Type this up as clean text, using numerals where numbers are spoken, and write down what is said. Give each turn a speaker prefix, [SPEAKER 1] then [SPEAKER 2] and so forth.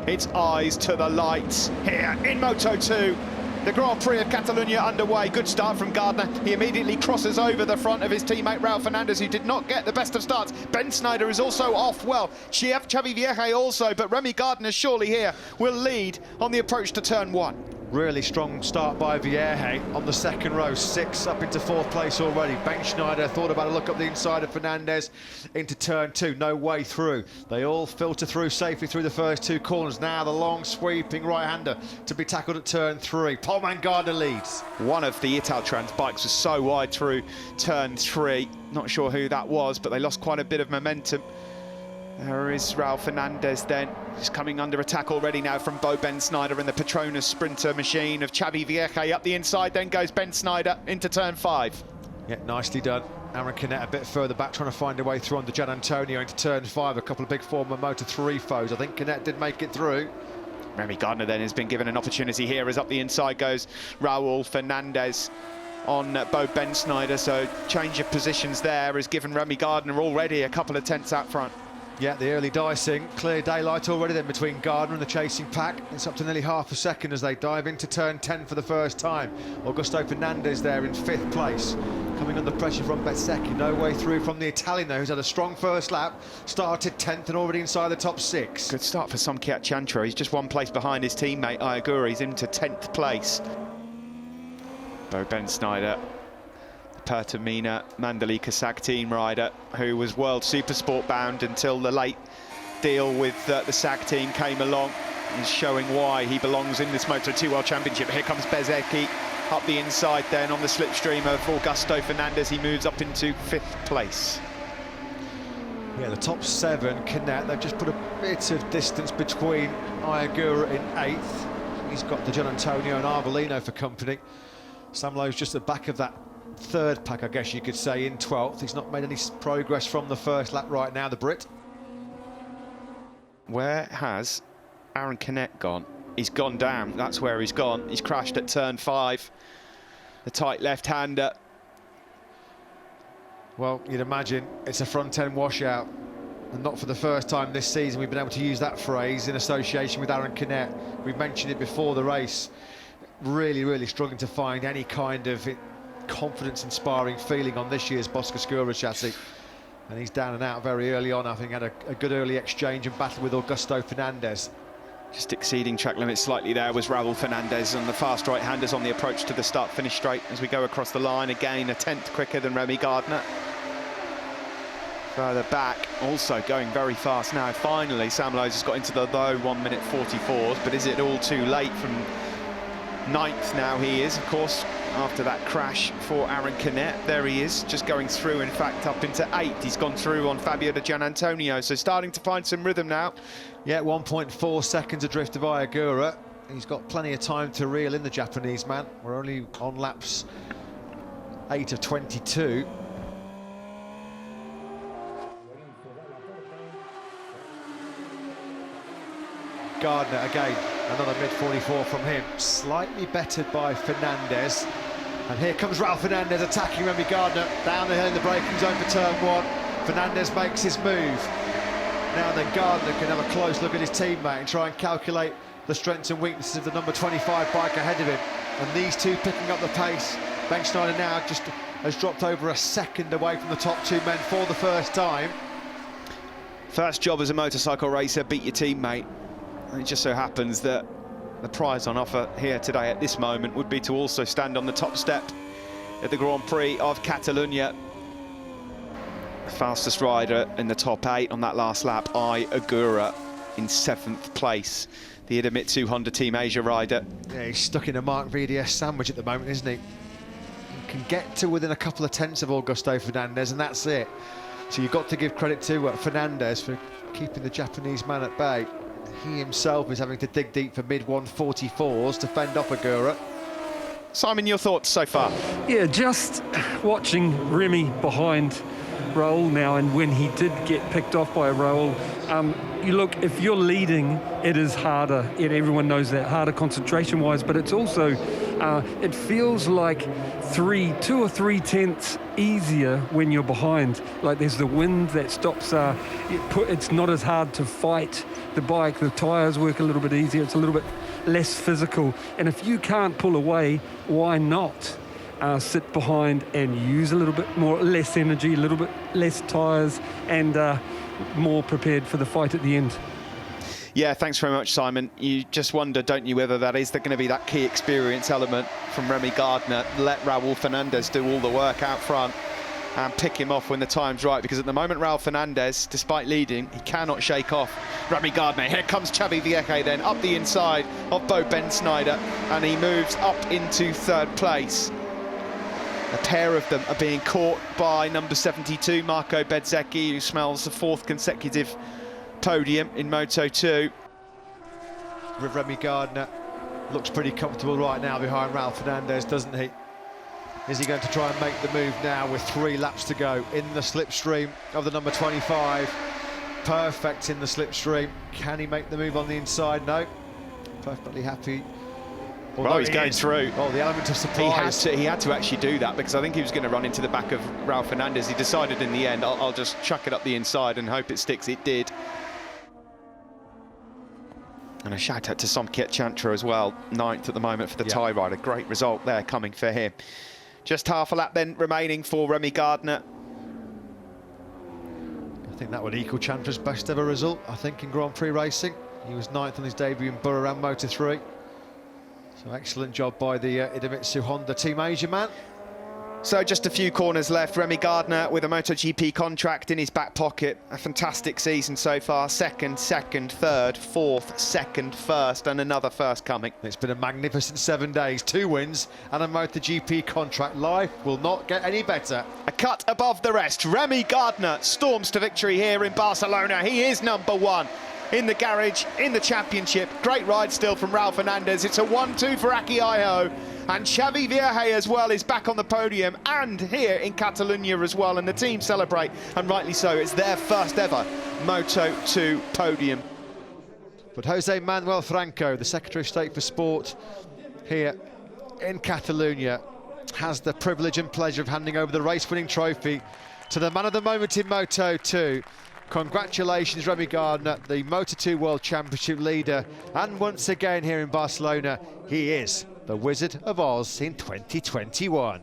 [SPEAKER 1] It's eyes to the lights here in Moto2. The Grand Prix of Catalonia underway. Good start from Gardner. He immediately crosses over the front of his teammate Raul Fernandez, who did not get the best of starts. Ben Snyder is also off well. Xavi Vierge also, but Remy Gardner surely here will lead on the approach to turn 1.
[SPEAKER 2] Really strong start by Vierge on the second row, 6 up into 4th place already. Ben Schneider thought about a look up the inside of Fernandez into turn 2, no way through. They all filter through safely through the first 2 corners. Now the long sweeping right-hander to be tackled at turn 3. Poleman Gardner leads.
[SPEAKER 1] One of the Italtrans bikes was so wide through turn 3. Not sure who that was, but they lost quite a bit of momentum. There is Raul Fernandez then. He's coming under attack already now from Ben Snyder in the Petronas sprinter machine of Xavi Vierge. Up the inside, then goes Ben Snyder into turn 5.
[SPEAKER 2] Yeah, nicely done. Aaron Canet a bit further back, trying to find a way through under Gian Antonio into turn 5. A couple of big former Moto3 foes. I think Canet did make it through.
[SPEAKER 1] Remy Gardner then has been given an opportunity here as up the inside goes Raul Fernandez on Ben Snyder. So change of positions there has given Remy Gardner already a couple of tenths out front.
[SPEAKER 2] Yeah, the early dicing, clear daylight already then between Gardner and the chasing pack. It's up to nearly half a second as they dive into turn 10 for the first time. Augusto Fernandez there in 5th place, coming under pressure from Bezzecchi. No way through from the Italian though, who's had a strong first lap, started 10th and already inside the top 6.
[SPEAKER 1] Good start for Somkiat Chantra. He's just 1 place behind his teammate Iagura. He's into 10th place. Ben Snyder, Pertamina Mandalika SAG team rider, who was World Supersport bound until the late deal with the SAG team came along. He's showing why he belongs in this Moto2 World Championship. Here comes Bezzecchi up the inside then on the slipstream of Augusto Fernandez. He moves up into 5th place.
[SPEAKER 2] Yeah, the top 7, Canet, they've just put a bit of distance between Iagura in 8th. He's got the Gian Antonio and Arbolino for company. Sam Lowe's just at the back of that 3rd pack, I guess you could say, in 12th. He's not made any progress from the first lap right now, the Brit.
[SPEAKER 1] Where has Aaron Canet gone? He's gone down. That's where he's gone. He's crashed at turn 5. The tight left-hander.
[SPEAKER 2] Well, you'd imagine it's a front-end washout. And not for the first time this season we've been able to use that phrase in association with Aaron Canet. We mentioned it before the race. Really, really struggling to find any kind of confidence-inspiring feeling on this year's Boscoscura chassis, and he's down and out very early on. I think had a good early exchange and battle with Augusto Fernandez.
[SPEAKER 1] Just exceeding track limits slightly there was Raul Fernandez on the fast right-handers on the approach to the start-finish straight as we go across the line. Again, a 10th quicker than Remy Gardner. Further back, also going very fast now. Finally, Sam Lowe's has got into the low 1:44s, but is it all too late? From 9th now he is, of course, after that crash for Aaron Canet. There he is, just going through, in fact, up into 8th. He's gone through on Fabio Di Gianantonio, so starting to find some rhythm now.
[SPEAKER 2] Yeah, 1.4 seconds adrift of Iagura. He's got plenty of time to reel in the Japanese man. We're only on laps 8 of 22. Gardner again, another mid-44 from him. Slightly bettered by Fernandez. And here comes Raul Fernandez attacking Remy Gardner. Down the hill in the braking zone for turn 1. Fernandez makes his move. Now then Gardner can have a close look at his teammate and try and calculate the strengths and weaknesses of the number 25 bike ahead of him. And these two picking up the pace. Ben Schneider now just has dropped over a second away from the top 2 men for the first time.
[SPEAKER 1] First job as a motorcycle racer, beat your teammate. And it just so happens that the prize on offer here today at this moment would be to also stand on the top step at the Grand Prix of Catalonia. The fastest rider in the top 8 on that last lap, Iagura, in 7th place. The Idemitsu Honda Team Asia rider.
[SPEAKER 2] Yeah, he's stuck in a Mark VDS sandwich at the moment, isn't he? He can get to within a couple of tenths of Augusto Fernandez, and that's it. So you've got to give credit to Fernandez for keeping the Japanese man at bay. He himself is having to dig deep for mid-144s to fend off Agura.
[SPEAKER 1] Simon, your thoughts so far?
[SPEAKER 3] Yeah, just watching Remy behind Raul now, and when he did get picked off by Raul, you look, if you're leading, it is harder, and everyone knows that, harder concentration-wise, but it's also, it feels like 2 or 3 tenths easier when you're behind. Like there's the wind that stops, it's not as hard to fight the bike, the tyres work a little bit easier, it's a little bit less physical, and if you can't pull away, why not sit behind and use a little bit less energy, a little bit less tyres, and more prepared for the fight at the end.
[SPEAKER 1] Yeah, thanks very much, Simon. You just wonder, don't you, whether that is going to be that key experience element from Remy Gardner. Let Raul Fernandez do all the work out front and pick him off when the time's right, because at the moment Raul Fernandez, despite leading, he cannot shake off Remy Gardner. Here comes Xavi Vierge then up the inside of Bo Ben Snyder, and he moves up into 3rd place. A pair of them are being caught by number 72, Marco Bezzecchi, who smells the 4th consecutive podium in Moto2.
[SPEAKER 2] Remy Gardner looks pretty comfortable right now behind Raul Fernandez, doesn't he? Is he going to try and make the move now with 3 laps to go in the slipstream of the number 25? Perfect in the slipstream. Can he make the move on the inside? No. Perfectly happy.
[SPEAKER 1] Well, he's going through.
[SPEAKER 2] Oh, the element of surprise.
[SPEAKER 1] He had to actually do that, because I think he was going to run into the back of Raul Fernandez. He decided in the end, I'll just chuck it up the inside and hope it sticks. It did. And a shout out to Somkiet Chantra as well, 9th at the moment for the Thai rider. Great result there coming for him. Just half a lap then remaining for Remy Gardner.
[SPEAKER 2] I think that would equal Chantra's best ever result, I think, in Grand Prix racing. He was 9th on his debut in Buriram Moto3. So excellent job by the Idemitsu Honda Team Asia man.
[SPEAKER 1] So just a few corners left. Remy Gardner with a MotoGP contract in his back pocket. A fantastic season so far. Second, 3rd, 4th, 2nd, 1st, and another 1st coming.
[SPEAKER 2] It's been a magnificent 7 days. 2 wins and a MotoGP contract. Life will not get any better.
[SPEAKER 1] A cut above the rest. Remy Gardner storms to victory here in Barcelona. He is number 1 in the garage, in the championship. Great ride still from Raul Fernandez. It's a 1-2 for Aki Ajo. And Xavi Vierge as well is back on the podium, and here in Catalonia as well, and the team celebrate, and rightly so. It's their first ever Moto2 podium.
[SPEAKER 2] But Jose Manuel Franco, the Secretary of State for Sport here in Catalonia, has the privilege and pleasure of handing over the race-winning trophy to the man of the moment in Moto2. Congratulations, Remy Gardner, the Moto2 World Championship leader, and once again here in Barcelona, he is the Wizard of Oz in 2021.